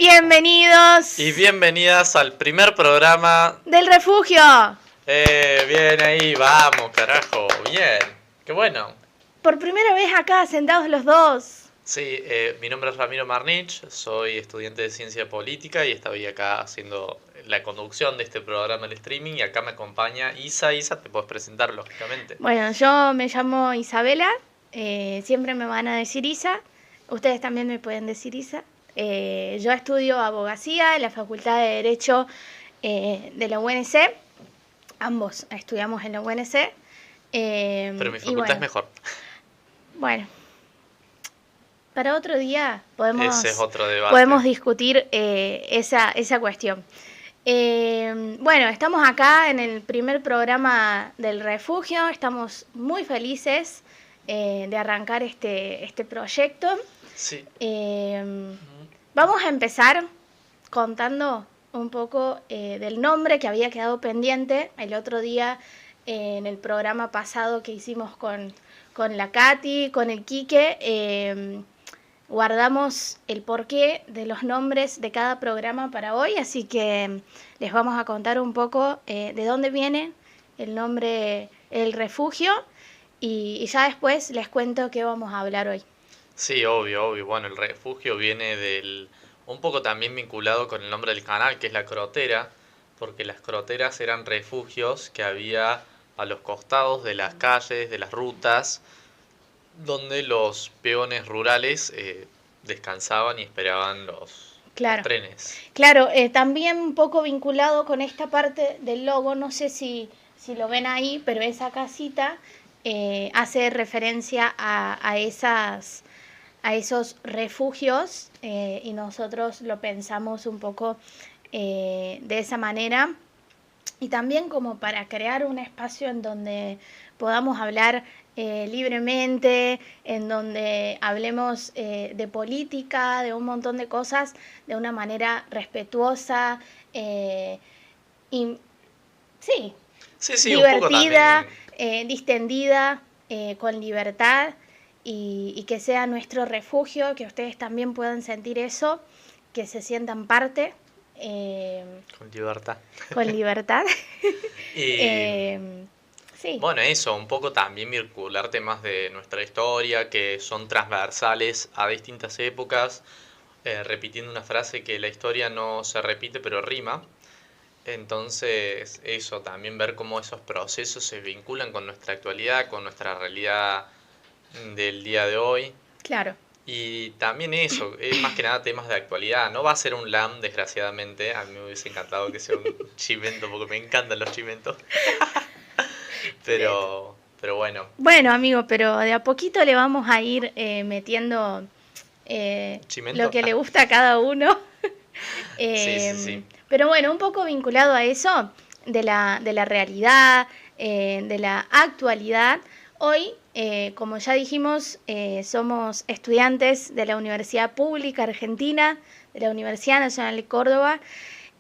Bienvenidos y bienvenidas al primer programa del refugio. Bien ahí, vamos, carajo, bien, qué bueno. Por primera vez acá, sentados los dos. Sí, mi nombre es Ramiro Marnich, soy estudiante de Ciencia Política y estoy acá haciendo la conducción de este programa en streaming y acá me acompaña Isa. Isa, te puedes presentar, lógicamente. Bueno, yo me llamo Isabela, siempre me van a decir Isa, ustedes también me pueden decir Isa. Yo estudio abogacía en la Facultad de Derecho de la UNC, ambos estudiamos en la UNC. Pero mi facultad es mejor. Bueno, para otro día Ese es otro debate. podemos discutir esa cuestión. Bueno, estamos acá en el primer programa del refugio, estamos muy felices de arrancar este proyecto. Sí. Vamos a empezar contando un poco del nombre que había quedado pendiente el otro día en el programa pasado que hicimos con la Katy, con el Quique. Guardamos el porqué de los nombres de cada programa para hoy, así que les vamos a contar un poco de dónde viene el nombre El Refugio y ya después les cuento qué vamos a hablar hoy. Sí, obvio. Bueno, el refugio viene un poco también vinculado con el nombre del canal, que es La Crotera, porque las croteras eran refugios que había a los costados de las calles, de las rutas, donde los peones rurales descansaban y esperaban los trenes. Claro, también un poco vinculado con esta parte del logo, no sé si lo ven ahí, pero esa casita hace referencia a esos refugios y nosotros lo pensamos un poco de esa manera. Y también como para crear un espacio en donde podamos hablar libremente, en donde hablemos de política, de un montón de cosas, de una manera respetuosa y sí, divertida, distendida, con libertad y que sea nuestro refugio, que ustedes también puedan sentir eso, que se sientan parte. Con libertad. Con libertad. Sí. Bueno, eso, un poco también vincular temas de nuestra historia que son transversales a distintas épocas, repitiendo una frase que la historia no se repite pero rima. Entonces, eso, también ver cómo esos procesos se vinculan con nuestra actualidad, con nuestra realidad del día de hoy. Claro. Y también eso, más que nada temas de actualidad. No va a ser un LAM, desgraciadamente. A mí me hubiese encantado que sea un chimento, porque me encantan los chimentos. Pero bueno. Bueno, amigo, pero de a poquito le vamos a ir metiendo lo que le gusta a cada uno. Sí. Pero bueno, un poco vinculado a eso, de la realidad, de la actualidad. Hoy, como ya dijimos, somos estudiantes de la Universidad Pública Argentina, de la Universidad Nacional de Córdoba,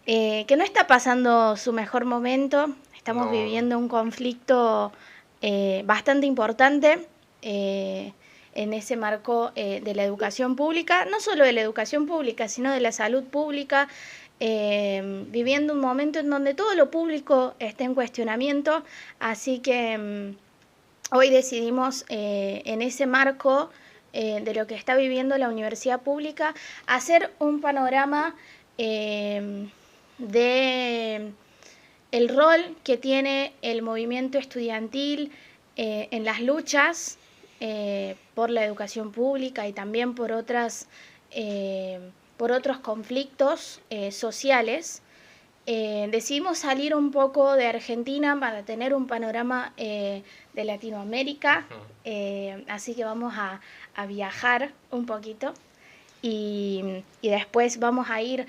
que no está pasando su mejor momento. Estamos viviendo un conflicto bastante importante en ese marco de la educación pública, no solo de la educación pública, sino de la salud pública, viviendo un momento en donde todo lo público está en cuestionamiento, así que hoy decidimos en ese marco de lo que está viviendo la universidad pública hacer un panorama de el rol que tiene el movimiento estudiantil en las luchas por la educación pública y también por otros conflictos sociales. Decidimos salir un poco de Argentina para tener un panorama de Latinoamérica, así que vamos a viajar un poquito y después vamos a ir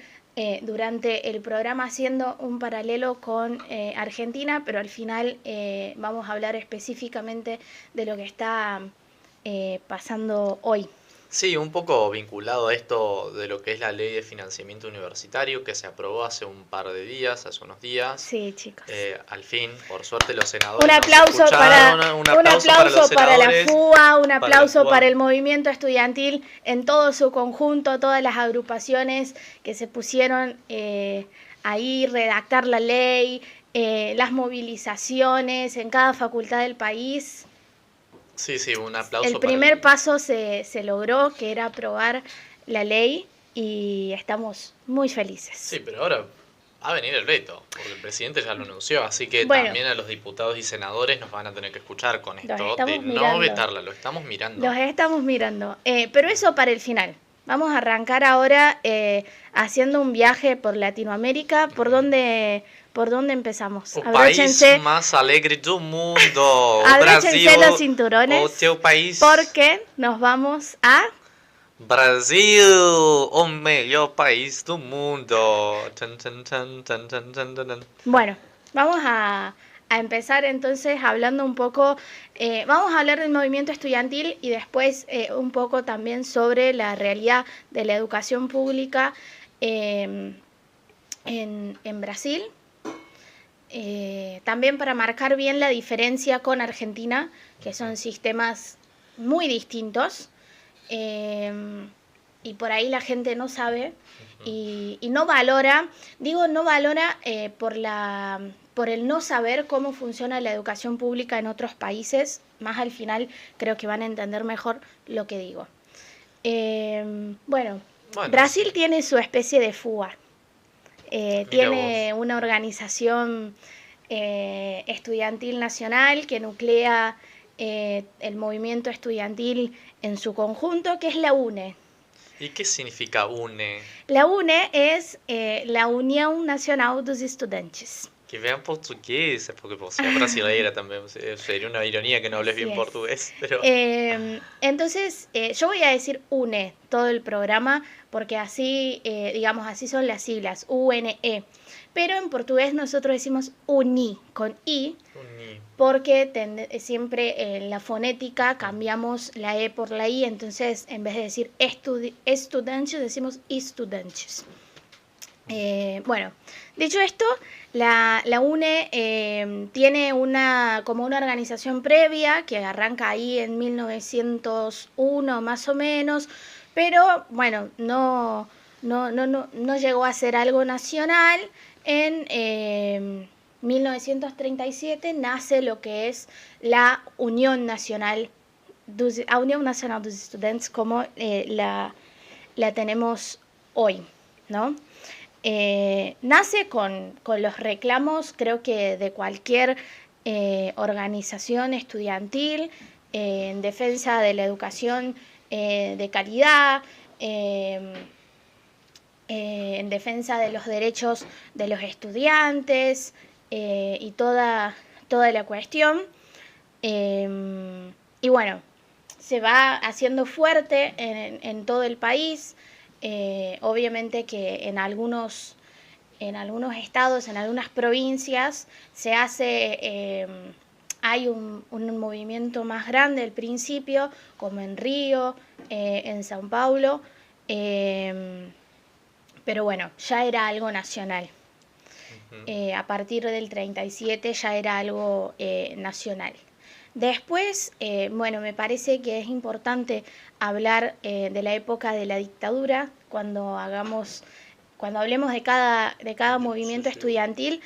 durante el programa haciendo un paralelo con Argentina, pero al final vamos a hablar específicamente de lo que está pasando hoy. Sí, un poco vinculado a esto de lo que es la ley de financiamiento universitario que se aprobó hace un par de días, hace unos días. Sí, chicos. Al fin, por suerte, los Un senadores nos aplauso escucharon. Un un aplauso para los aplauso para la senadores, FUA, un para la aplauso para FUA. el movimiento estudiantil en todo su conjunto, todas las agrupaciones que se pusieron ahí, redactar la ley, las movilizaciones en cada facultad del país. Sí, sí, un El aplauso para primer paso se logró, que era aprobar la ley, y estamos muy felices. Sí, pero ahora va a venir el veto, porque el presidente ya lo anunció, así que Bueno, también a los diputados y senadores nos van a tener que escuchar con los esto de estamos no mirando. vetarla, lo estamos mirando. Los estamos mirando. Pero eso para el final. Vamos a arrancar ahora haciendo un viaje por Latinoamérica. ¿Por dónde empezamos? O país Abróchense, más alegre do mundo, o abróchense Brasil, los cinturones, o teu país. porque nos vamos a... Brasil, o melhor país do mundo. Tan, tan, tan, tan, tan, tan, tan, tan. Bueno, vamos a empezar entonces hablando un poco, vamos a hablar del movimiento estudiantil y después un poco también sobre la realidad de la educación pública en Brasil. También para marcar bien la diferencia con Argentina, que son sistemas muy distintos. Y por ahí la gente no sabe y no valora, digo no valora por el no saber cómo funciona la educación pública en otros países. Más al final creo que van a entender mejor lo que digo. Bueno, Brasil Sí. tiene su especie de FUA. Tiene una organización estudiantil nacional que nuclea el movimiento estudiantil en su conjunto, que es la UNE. ¿Y qué significa UNE? La UNE es la União Nacional dos Estudantes. Que vean portugués, porque vos sos brasileira también. Sería una ironía que no hables Así bien es. portugués. Pero... Entonces, yo voy a decir UNE todo el programa, porque así, digamos, así son las siglas, UNE. Pero en portugués nosotros decimos UNI, con I, UNI. porque siempre en la fonética cambiamos la E por la I, entonces en vez de decir estudantes decimos estudantes. Bueno, dicho esto, la UNE tiene como una organización previa que arranca ahí en 1901 más o menos, pero bueno, no llegó a ser algo nacional. En 1937 nace lo que es la Unión Nacional dos Estudantes, como la tenemos hoy, ¿no? Nace con los reclamos, creo que de cualquier organización estudiantil en defensa de la educación de calidad, en defensa de los derechos de los estudiantes y toda la cuestión. Y bueno, se va haciendo fuerte en todo el país. Obviamente que en algunos estados, en algunas provincias, se hace, hay un movimiento más grande al principio, como en Río, en São Paulo, pero bueno, ya era algo nacional. A partir del 37 ya era algo nacional. Después, bueno, me parece que es importante hablar de la época de la dictadura cuando hablemos de cada movimiento estudiantil,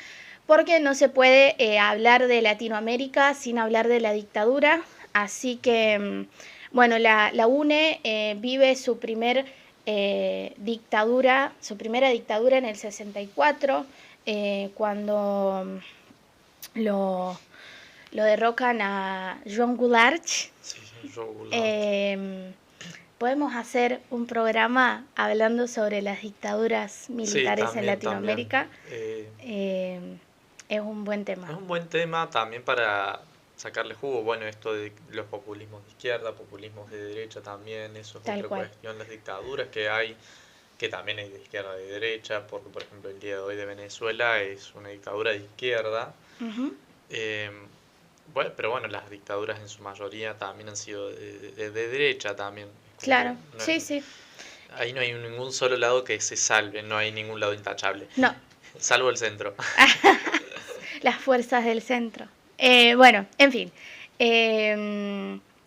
porque no se puede hablar de Latinoamérica sin hablar de la dictadura. Así que, bueno, la UNE vive su primera dictadura en el 64, cuando lo derrocan a Joan Goulart. Sí, Joan Goulart. Podemos hacer un programa hablando sobre las dictaduras militares también, en Latinoamérica. Es un buen tema. Es un buen tema también para sacarle jugo. Bueno, esto de los populismos de izquierda, populismos de derecha también, eso es Tal otra cual. cuestión. Las dictaduras que hay, que también hay de izquierda y de derecha, porque por ejemplo el día de hoy de Venezuela es una dictadura de izquierda. Uh-huh. Bueno, pero bueno, las dictaduras en su mayoría también han sido de derecha también. Claro, sí, sí. Ahí no hay ningún solo lado que se salve, no hay ningún lado intachable, No, salvo el centro. las fuerzas del centro. Bueno, en fin.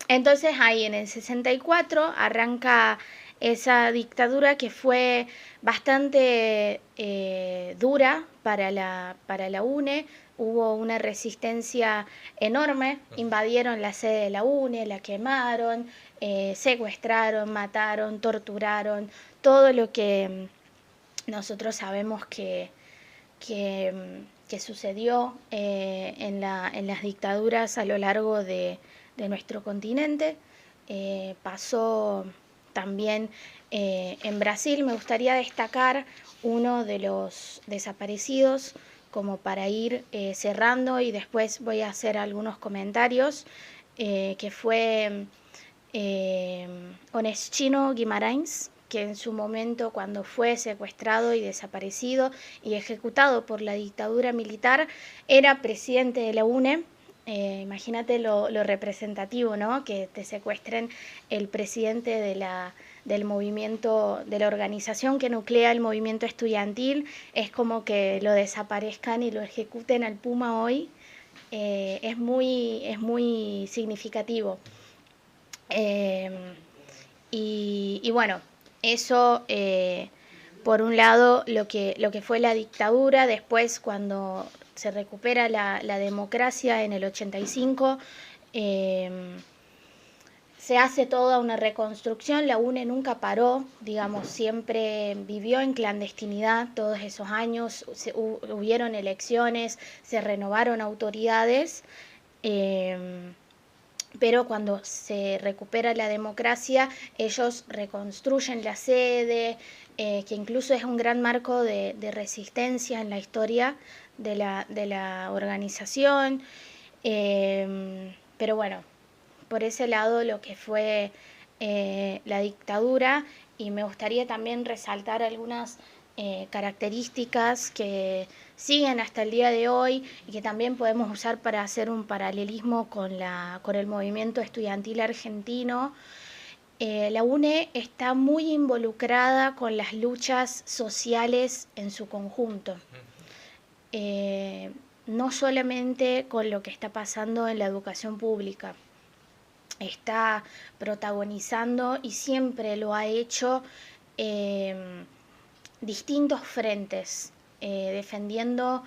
Entonces ahí en el 64 arranca esa dictadura que fue bastante dura para la UNE. Hubo una resistencia enorme, invadieron la sede de la UNE, la quemaron, secuestraron, mataron, torturaron, todo lo que nosotros sabemos que sucedió en las dictaduras a lo largo de nuestro continente. Pasó también en Brasil. Me gustaría destacar uno de los desaparecidos como para ir cerrando y después voy a hacer algunos comentarios, que fue Onestino Guimarães, que en su momento, cuando fue secuestrado y desaparecido y ejecutado por la dictadura militar, era presidente de la UNE. Imagínate lo representativo, ¿no? Que te secuestren el presidente del movimiento, de la organización que nuclea el movimiento estudiantil, es como que lo desaparezcan y lo ejecuten al Puma hoy. Es muy significativo. Y bueno, eso por un lado lo que fue la dictadura. Después, cuando se recupera la democracia en el 85, se hace toda una reconstrucción. La UNE nunca paró, digamos, siempre vivió en clandestinidad todos esos años. Hubieron elecciones, se renovaron autoridades. Pero cuando se recupera la democracia, ellos reconstruyen la sede, que incluso es un gran marco de resistencia en la historia de la organización. Pero bueno, por ese lado lo que fue la dictadura, y me gustaría también resaltar algunas características que siguen hasta el día de hoy y que también podemos usar para hacer un paralelismo con el movimiento estudiantil argentino. La UNE está muy involucrada con las luchas sociales en su conjunto. No solamente con lo que está pasando en la educación pública, está protagonizando y siempre lo ha hecho distintos frentes, defendiendo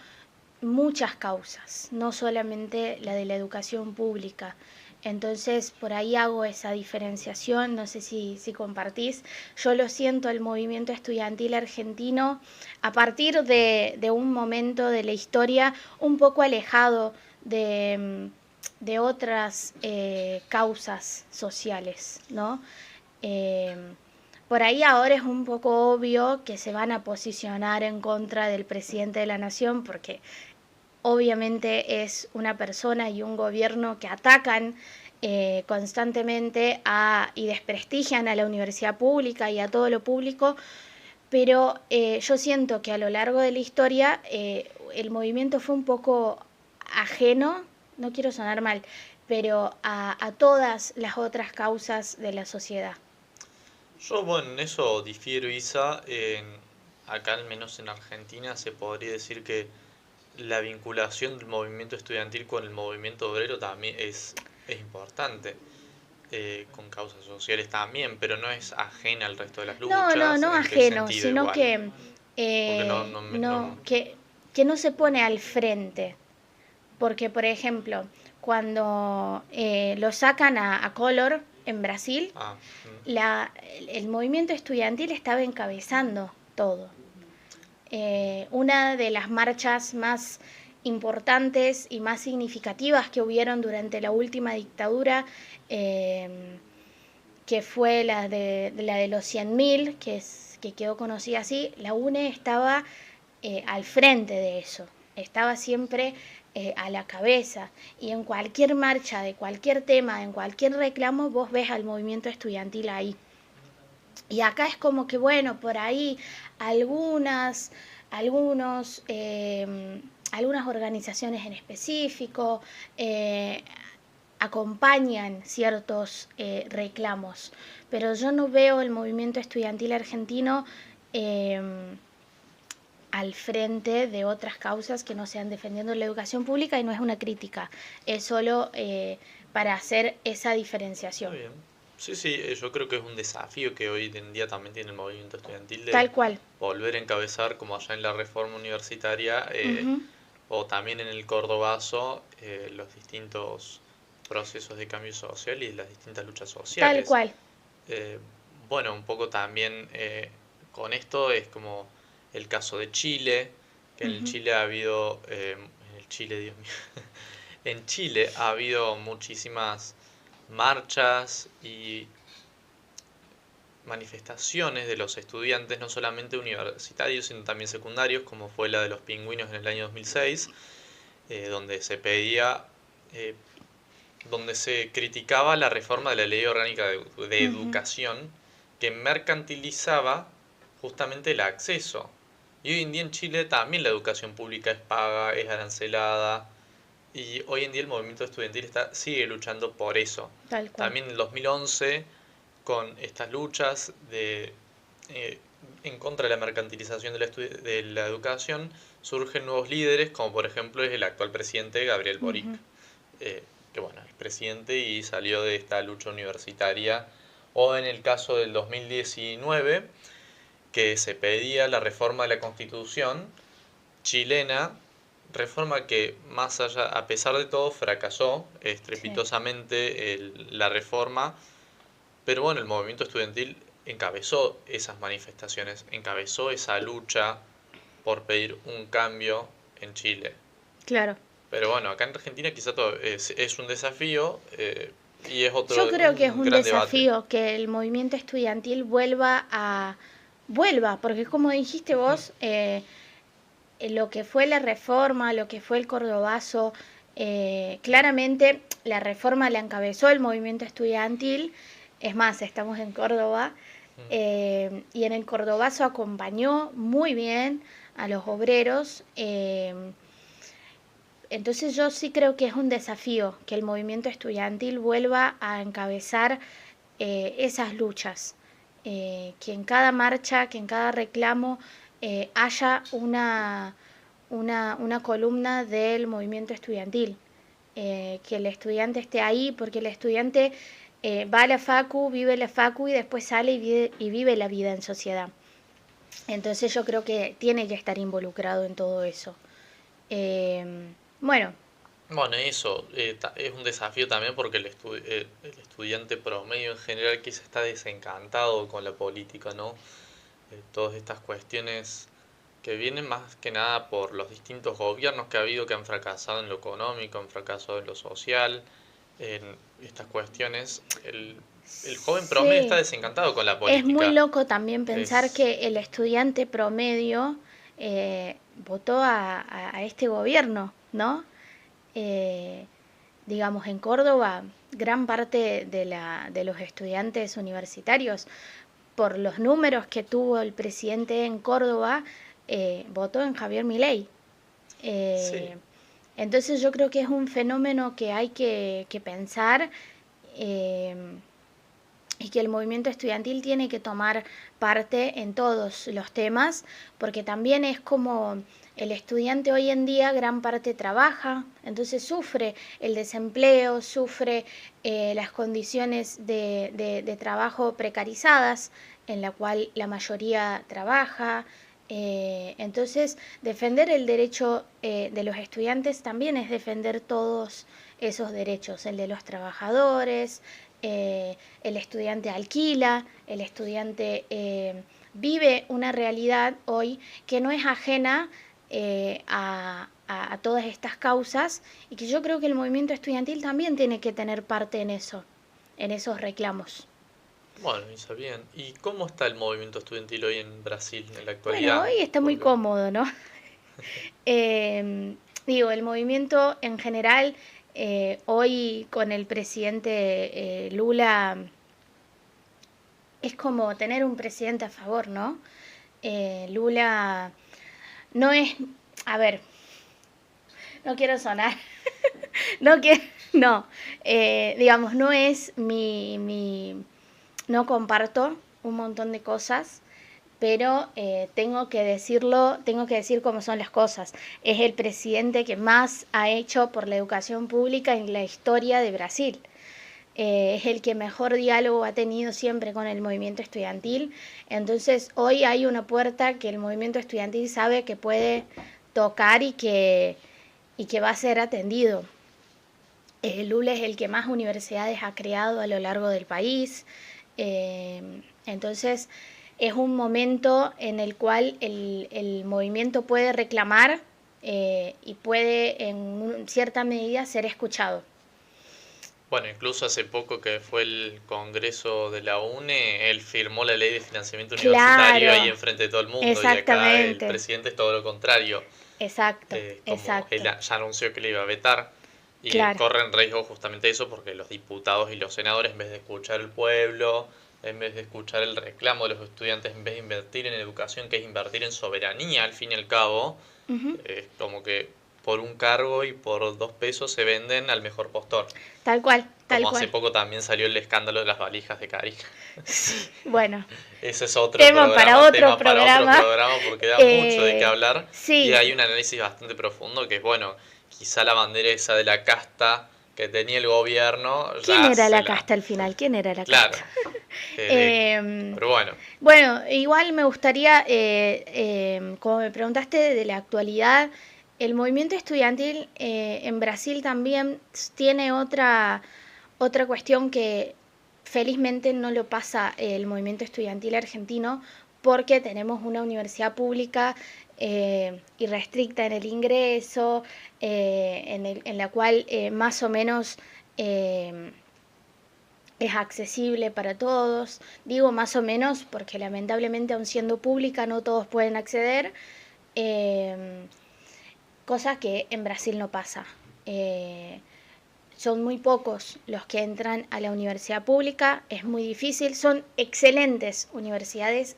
muchas causas, no solamente la de la educación pública. Entonces, por ahí hago esa diferenciación, no sé si compartís. Yo lo siento, el movimiento estudiantil argentino, a partir de un momento de la historia un poco alejado de otras causas sociales, ¿no? Por ahí ahora es un poco obvio que se van a posicionar en contra del presidente de la nación, porque obviamente es una persona y un gobierno que atacan constantemente y desprestigian a la universidad pública y a todo lo público. Pero yo siento que a lo largo de la historia el movimiento fue un poco ajeno, no quiero sonar mal, pero a todas las otras causas de la sociedad. Yo, bueno, en eso difiero, Isa. Acá, al menos en Argentina, se podría decir que la vinculación del movimiento estudiantil con el movimiento obrero también es importante, con causas sociales también, pero no es ajena al resto de las luchas. No ¿En qué ajeno, sentido sino igual? que Porque que no se pone al frente. Porque, por ejemplo, cuando lo sacan a Collor en Brasil, Ah, el movimiento estudiantil estaba encabezando todo. Una de las marchas más importantes y más significativas que hubieron durante la última dictadura, que fue la de los 100.000, que quedó conocida así, la UNE estaba al frente de eso, estaba siempre a la cabeza, y en cualquier marcha de cualquier tema, en cualquier reclamo, vos ves al movimiento estudiantil ahí. Y acá es como que, bueno, por ahí algunas, algunos, algunas organizaciones en específico, acompañan ciertos reclamos, pero yo no veo el movimiento estudiantil argentino al frente de otras causas que no sean defendiendo la educación pública, y no es una crítica, es solo para hacer esa diferenciación. Muy bien. Sí, sí, yo creo que es un desafío que hoy en día también tiene el movimiento estudiantil de Tal cual. volver a encabezar, como allá en la reforma universitaria, Ujú. o también en el Cordobazo, los distintos procesos de cambio social y las distintas luchas Tal sociales. cual. Eh, bueno, un poco también con esto es como el caso de Chile, que en el Ujú. Chile ha habido, en el Chile, Dios mío, en Chile ha habido muchísimas marchas y manifestaciones de los estudiantes, no solamente universitarios, sino también secundarios, como fue la de los pingüinos en el año 2006, donde se pedía, eh, donde se criticaba la reforma de la Ley Orgánica de Ujú. Educación, que mercantilizaba justamente el acceso. Y hoy en día en Chile también la educación pública es paga, es arancelada, y hoy en día el movimiento estudiantil sigue luchando por eso. Tal cual. También en 2011, con estas luchas eh, en contra de la mercantilización de la educación, surgen nuevos líderes, como por ejemplo es el actual presidente Gabriel Boric, Ujú. eh, que bueno, es presidente y salió de esta lucha universitaria. O en el caso del 2019, que se pedía la reforma de la Constitución chilena, reforma que más allá, a pesar de todo, fracasó Sí. estrepitosamente la reforma, pero bueno, el movimiento estudiantil encabezó esas manifestaciones, encabezó esa lucha por pedir un cambio en Chile. Claro. Pero bueno, acá en Argentina quizá todo es un desafío, y es Yo creo que es un un gran debate. desafío que el movimiento estudiantil vuelva, porque como dijiste vos, lo que fue la reforma, lo que fue el Cordobazo, claramente la reforma la encabezó el movimiento estudiantil. Es más, estamos en Córdoba, Mm. y en el Cordobazo acompañó muy bien a los obreros. Entonces yo sí creo que es un desafío que el movimiento estudiantil vuelva a encabezar esas luchas, que en cada marcha, que en cada reclamo haya una columna del movimiento estudiantil, que el estudiante esté ahí, porque el estudiante va a la facu, vive la facu y después sale y vive la vida en sociedad. Entonces yo creo que tiene que estar involucrado en todo eso. Bueno, Bueno, eso es un desafío también porque el estudiante promedio en general quizá está desencantado con la política, ¿no? Todas estas cuestiones que vienen más que nada por los distintos gobiernos que ha habido que han fracasado en lo económico, han fracasado en lo social, en estas cuestiones. El joven promedio está sí, desencantado con la es muy política. loco también pensar Es, que el estudiante promedio votó a este gobierno, ¿no? Eh, digamos, en Córdoba, gran parte de los estudiantes universitarios, por los números que tuvo el presidente en Córdoba, votó en Javier Milei. sí, Eh, entonces yo creo que es un fenómeno que hay que pensar, eh, y que el movimiento estudiantil tiene que tomar parte en todos los temas, porque también es como el estudiante hoy en día gran parte trabaja, entonces sufre el desempleo, sufre las condiciones de trabajo precarizadas, en la cual la mayoría trabaja. Entonces, defender el derecho de los estudiantes también es defender todos esos derechos, el de los trabajadores, el estudiante alquila, el estudiante vive una realidad hoy que no es ajena a todas estas causas, y que yo creo que el movimiento estudiantil también tiene que tener parte en eso, en esos reclamos. bueno, Isa, bien. ¿Y cómo está el movimiento estudiantil hoy en Brasil en la Bueno, actualidad? hoy está muy Porque, cómodo, ¿no? Digo, el movimiento en general, hoy con el presidente Lula, es como tener un presidente a favor, ¿no? Lula no es, a ver, no quiero sonar, no quiero, No, digamos, no es no comparto un montón de cosas, pero tengo que decirlo, tengo que decir cómo son las cosas. Es el presidente que más ha hecho por la educación pública en la historia de Brasil. Es el que mejor diálogo ha tenido siempre con el movimiento estudiantil. Entonces hoy hay una puerta que el movimiento estudiantil sabe que puede tocar y que va a ser atendido. Lula es el que más universidades ha creado a lo largo del país. Entonces es un momento en el cual el movimiento puede reclamar y puede en cierta medida ser escuchado. Bueno, incluso hace poco que fue el Congreso de la UNE, él firmó la ley de financiamiento universitario ahí Claro, enfrente de todo el mundo y acá el exactamente, presidente es todo lo contrario. exacto, Como él exacto, ya anunció que le iba a vetar y claro. corre en riesgo justamente eso porque los diputados y los senadores en vez de escuchar al pueblo, en vez de escuchar el reclamo de los estudiantes, en vez de invertir en educación, que es invertir en soberanía al fin y al cabo, Ujú. es como que por un cargo y por 2 pesos se venden al mejor postor. Tal cual, tal Como hace cual. poco también salió el escándalo de las valijas de Carica. Sí, bueno, Ese es otro tema para programa, otro tema para otro programa. programa porque da mucho de qué hablar y Sí, hay un análisis bastante profundo que es, bueno, quizá la bandera esa de la casta que tenía el gobierno ¿quién ya era se la la... casta al final? ¿Quién era la casta? Claro, Eh, pero bueno, bueno, igual me gustaría, como me preguntaste de la actualidad, el movimiento estudiantil en Brasil también tiene otra cuestión que felizmente no lo pasa el movimiento estudiantil argentino porque tenemos una universidad pública irrestricta en el ingreso, en la cual más o menos es accesible para todos. Digo más o menos porque lamentablemente aun siendo pública no todos pueden acceder, eh, cosa que en Brasil no pasa. Son muy pocos los que entran a la universidad pública, es muy difícil, son excelentes universidades.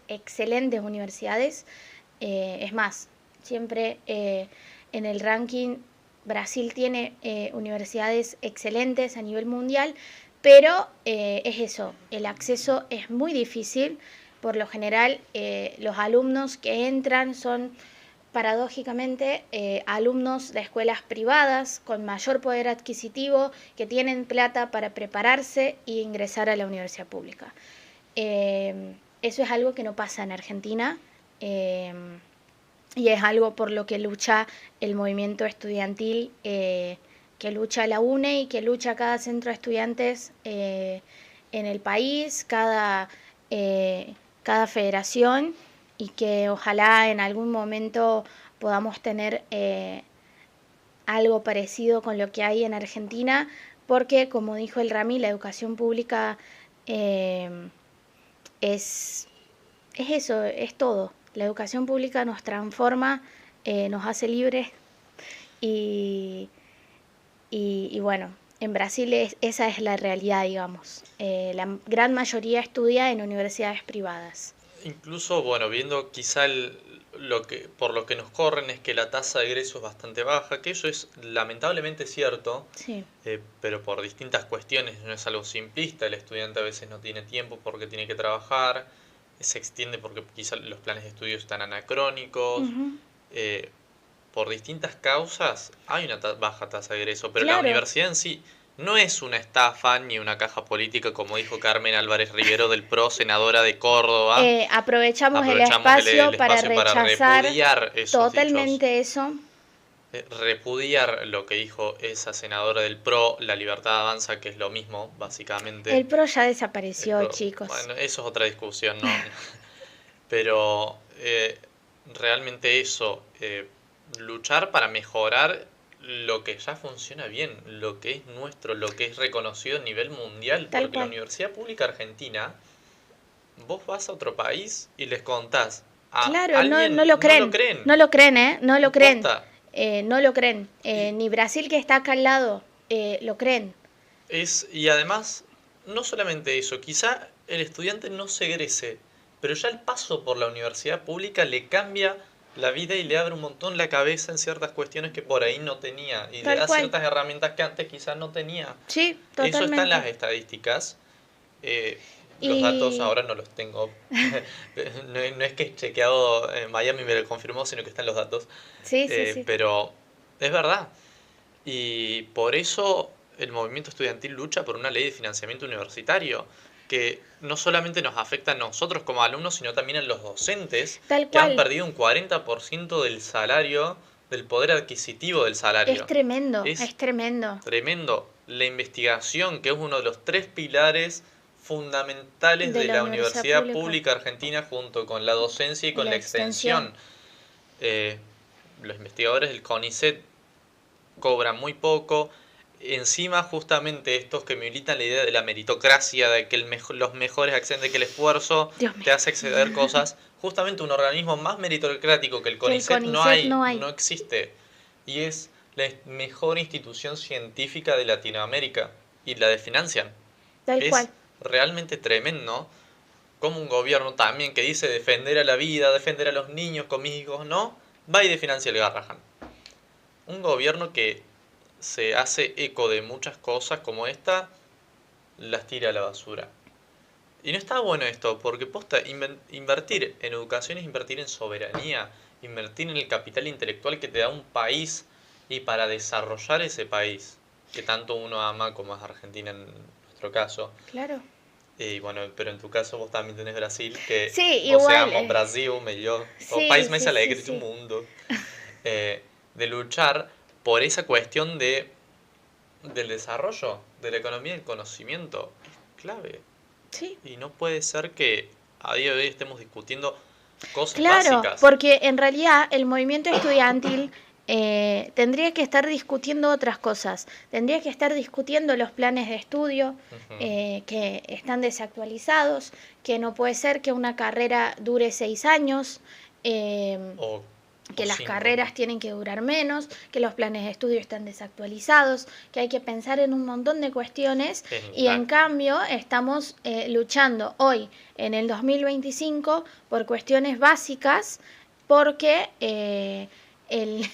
Es más, siempre en el ranking Brasil tiene universidades excelentes a nivel mundial, pero es eso, el acceso es muy difícil. Por lo general, los alumnos que entran son paradójicamente alumnos de escuelas privadas con mayor poder adquisitivo que tienen plata para prepararse e ingresar a la universidad pública. Eso es algo que no pasa en Argentina eh, y es algo por lo que lucha el movimiento estudiantil, que lucha la UNE y que lucha cada centro de estudiantes en el país, cada federación, y que ojalá en algún momento podamos tener algo parecido con lo que hay en Argentina, porque como dijo el Rami, la educación pública eh, es, es eso, es todo. La educación pública nos transforma, nos hace libres y, y bueno, en Brasil esa es la realidad, digamos. La gran mayoría estudia en universidades privadas. incluso, bueno, viendo quizá por lo que nos corren es que la tasa de egreso es bastante baja, que eso es lamentablemente cierto, Sí. pero por distintas cuestiones, no es algo simplista, el estudiante a veces no tiene tiempo porque tiene que trabajar, se extiende porque quizá los planes de estudio están anacrónicos, Ujú. eh, por distintas causas hay una baja tasa de egreso, pero la Claro. universidad en sí no es una estafa ni una caja política, como dijo Carmen Álvarez Rivero del PRO, senadora de Córdoba. Aprovechamos el Aprovechamos espacio el para espacio para rechazar repudiar esos dichos, totalmente eso. repudiar lo que dijo esa senadora del PRO, la libertad avanza, que es lo mismo, básicamente. El PRO ya El desapareció, PRO, chicos. bueno, eso es otra discusión, ¿no? Pero realmente eso, luchar para mejorar lo que ya funciona bien, lo que es nuestro, lo que es reconocido a nivel mundial, Tal porque la cual. Universidad Pública Argentina, vos vas a otro país y les contás a Claro, no, no alguien, lo no lo creen. creen, No lo creen, ¿eh? No lo creen. posta. No lo creen. Y, Ni Brasil, que está acá al lado, lo creen. y además, no solamente eso, quizá el estudiante no se egrese, pero ya el paso por la universidad pública le cambia la vida y le abre un montón la cabeza en ciertas cuestiones que por ahí no tenía y le Tal da cual. ciertas herramientas que antes quizás no tenía. Sí, Eso está en las totalmente. estadísticas. Los datos Y ahora no los tengo. No es que he chequeado, Miami me lo confirmó, sino que están los datos. sí, sí, sí. Pero es verdad. Y por eso el movimiento estudiantil lucha por una ley de financiamiento universitario, que no solamente nos afecta a nosotros como alumnos, sino también a los docentes, Tal que han cual. perdido un 40% del salario, del poder adquisitivo del Es salario. tremendo, Es es tremendo. tremendo. La investigación, que es uno de los tres pilares fundamentales De de la la universidad Universidad pública Pública Argentina, junto con la docencia y y con la la extensión. extensión. Eh, los investigadores del CONICET cobran muy poco. Encima, justamente estos que militan la idea de la meritocracia, de que los mejores acceden, de que el esfuerzo Dios te mío. hace acceder cosas, justamente un organismo más meritocrático que el Que el CONICET no CONICET hay, no hay. no existe. Y es la mejor institución científica de Latinoamérica. Y la desfinancian. Tal cual. Es realmente tremendo como un gobierno también que dice defender a la vida, defender a los niños con mis hijos, no, va y desfinancia el Garrahan. Un gobierno que se hace eco de muchas cosas como esta, las tira a la basura. Y no está bueno esto, porque posta, invertir en educación es invertir en soberanía, invertir en el capital intelectual que te da un país y para desarrollar ese país, que tanto uno ama como es Argentina en nuestro caso. Claro. Y bueno, pero en tu caso vos también tenés Brasil, que Sí, você igual. ama o Brasil melhor, o Sí, país mais sí, sí, alegre do sí. mundo, de luchar por esa cuestión del desarrollo, de la economía del conocimiento. Es clave. Sí. Y no puede ser que a día de hoy estemos discutiendo cosas Claro, básicas. porque en realidad el movimiento estudiantil tendría que estar discutiendo otras cosas. Tendría que estar discutiendo los planes de estudio Ujú. que están desactualizados, que no puede ser que una carrera dure 6 años. eh, O, o que las cinco. carreras tienen que durar menos, que los planes de estudio están desactualizados, que hay que pensar en un montón de cuestiones y en cambio estamos luchando hoy en el 2025 por cuestiones básicas porque el,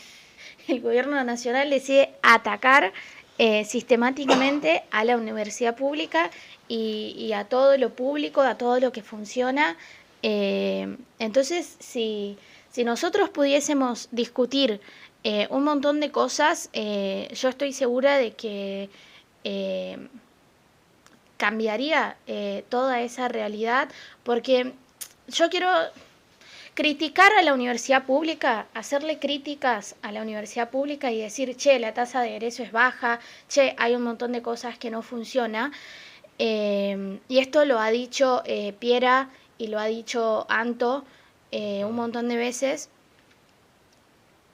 el gobierno nacional decide atacar sistemáticamente a la universidad pública y a todo lo público, a todo lo que funciona. Entonces, si nosotros pudiésemos discutir un montón de cosas, yo estoy segura de que eh, cambiaría toda esa realidad, porque yo quiero criticar a la universidad pública, hacerle críticas a la universidad pública y decir, che, la tasa de egreso es baja, che, hay un montón de cosas que no funcionan. Y esto lo ha dicho Piera y lo ha dicho Anto un montón de veces,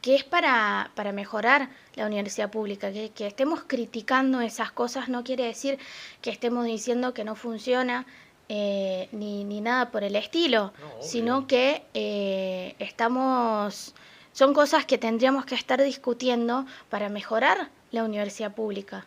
que es para mejorar la universidad pública, que estemos criticando esas cosas no quiere decir que estemos diciendo que no funciona ni nada por el estilo, No, obvio. sino que son cosas que tendríamos que estar discutiendo para mejorar la universidad pública.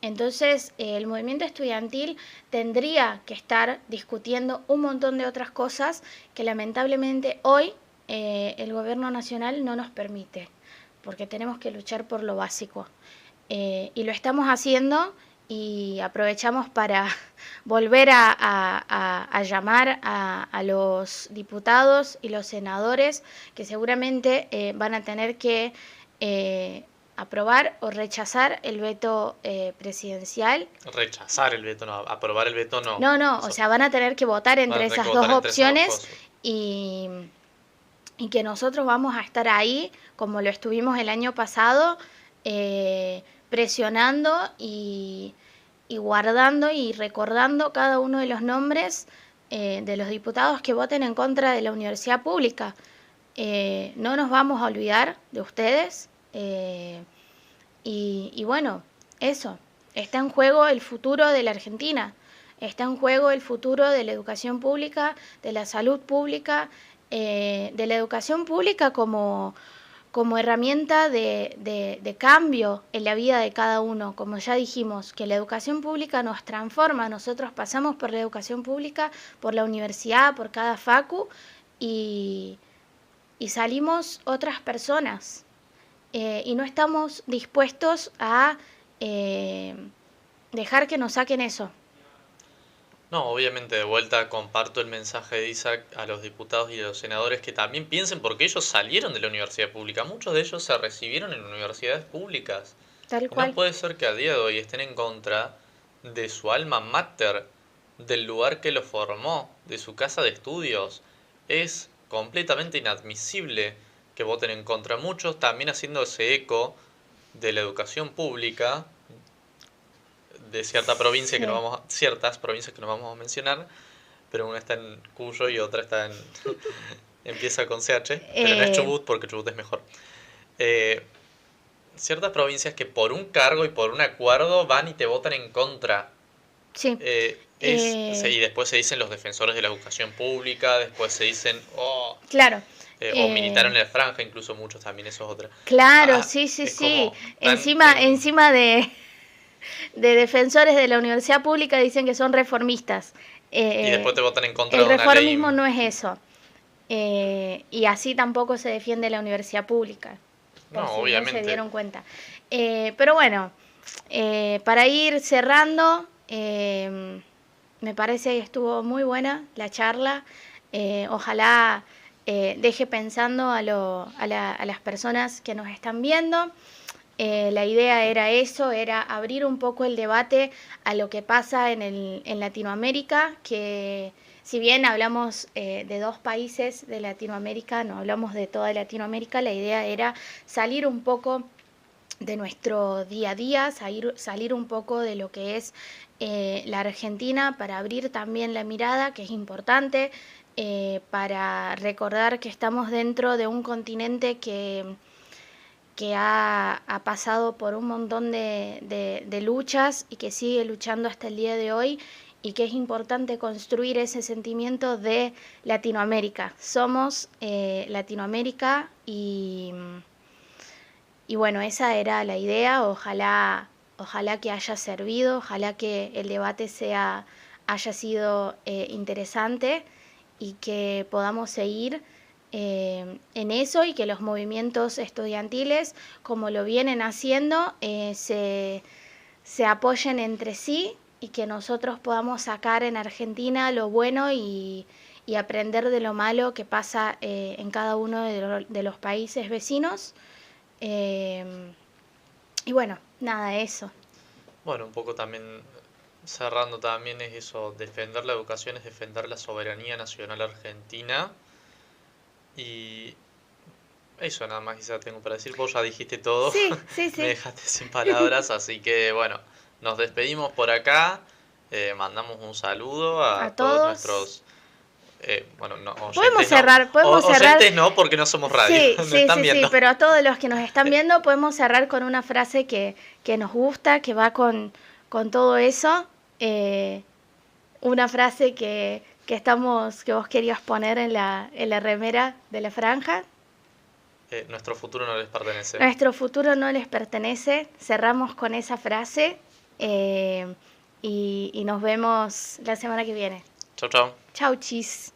Entonces, el movimiento estudiantil tendría que estar discutiendo un montón de otras cosas que lamentablemente hoy el gobierno nacional no nos permite, porque tenemos que luchar por lo básico. Y lo estamos haciendo y aprovechamos para volver a llamar a los diputados y los senadores que seguramente van a tener que aprobar o rechazar el veto presidencial. Rechazar el veto, no. Aprobar el veto, no. No, o sea, van a tener que votar entre esas dos opciones y que nosotros vamos a estar ahí, como lo estuvimos el año pasado, presionando y guardando y recordando cada uno de los nombres de los diputados que voten en contra de la universidad pública. No nos vamos a olvidar de ustedes y bueno, eso, está en juego el futuro de la Argentina, está en juego el futuro de la educación pública, de la salud pública, de la educación pública como herramienta de cambio en la vida de cada uno. Como ya dijimos, que la educación pública nos transforma, nosotros pasamos por la educación pública, por la universidad, por cada facu, y salimos otras personas. Y no estamos dispuestos a dejar que nos saquen eso. No, obviamente de vuelta comparto el mensaje de Isaac a los diputados y a los senadores que también piensen porque ellos salieron de la universidad pública, muchos de ellos se recibieron en universidades públicas. Tal Y no cual. puede ser que a día de hoy estén en contra de su alma mater, del lugar que lo formó, de su casa de estudios. Es completamente inadmisible que voten en contra. Muchos también haciéndose eco de la educación pública de cierta provincia que no Sí. ciertas provincias que no vamos a mencionar, pero una está en Cuyo y otra está en empieza con CH, pero no es Eh, Chubut porque Chubut es mejor. Eh, Ciertas provincias que por un cargo y por un acuerdo van y te votan en contra. sí. Y después se dicen los defensores de la educación pública, después se dicen, Claro. o militaron Eh, en la franja, incluso muchos también, eso es otra. claro, Ah, sí, sí, es sí. como tan Encima de defensores de la universidad pública dicen que son reformistas. y después Eh, te votan en contra el de una reformismo ley. no es eso. Y así tampoco se defiende la universidad pública, por No, si no se obviamente. dieron cuenta. Pero bueno, para ir cerrando, me parece que estuvo muy buena la charla. Ojalá deje pensando a las personas que nos están viendo. La idea era eso, era abrir un poco el debate a lo que pasa en Latinoamérica, que si bien hablamos de 2 países de Latinoamérica, no hablamos de toda Latinoamérica, la idea era salir un poco de nuestro día a día, salir un poco de lo que es la Argentina para abrir también la mirada, que es importante, para recordar que estamos dentro de un continente que ha pasado por un montón de luchas y que sigue luchando hasta el día de hoy y que es importante construir ese sentimiento de Latinoamérica. Somos Latinoamérica y bueno, esa era la idea. Ojalá que haya servido, ojalá que el debate haya sido interesante y que podamos seguir en eso y que los movimientos estudiantiles, como lo vienen haciendo, se apoyen entre sí y que nosotros podamos sacar en Argentina lo bueno y aprender de lo malo que pasa en cada uno de los países vecinos. Eh, y bueno, nada, eso. Bueno, un poco también cerrando también es eso, defender la educación es defender la soberanía nacional argentina y eso nada más quizá tengo para decir, vos ya dijiste todo, Sí, sí, me sí. dejaste sin palabras, así que bueno, nos despedimos por acá, mandamos un saludo A a todos todos. nuestros, bueno, no, Podemos oyentes no, cerrar, podemos cerrar. oyentes no porque no somos radio, Sí, no sí, están sí, sí, viendo. pero a todos los que nos están viendo podemos cerrar con una frase que nos gusta, que va con todo eso. Una frase que vos querías poner en la remera de la franja. Nuestro futuro no les pertenece. Nuestro futuro no les pertenece. Cerramos con esa frase y nos vemos la semana que viene. Chau, chau. Chau, chis.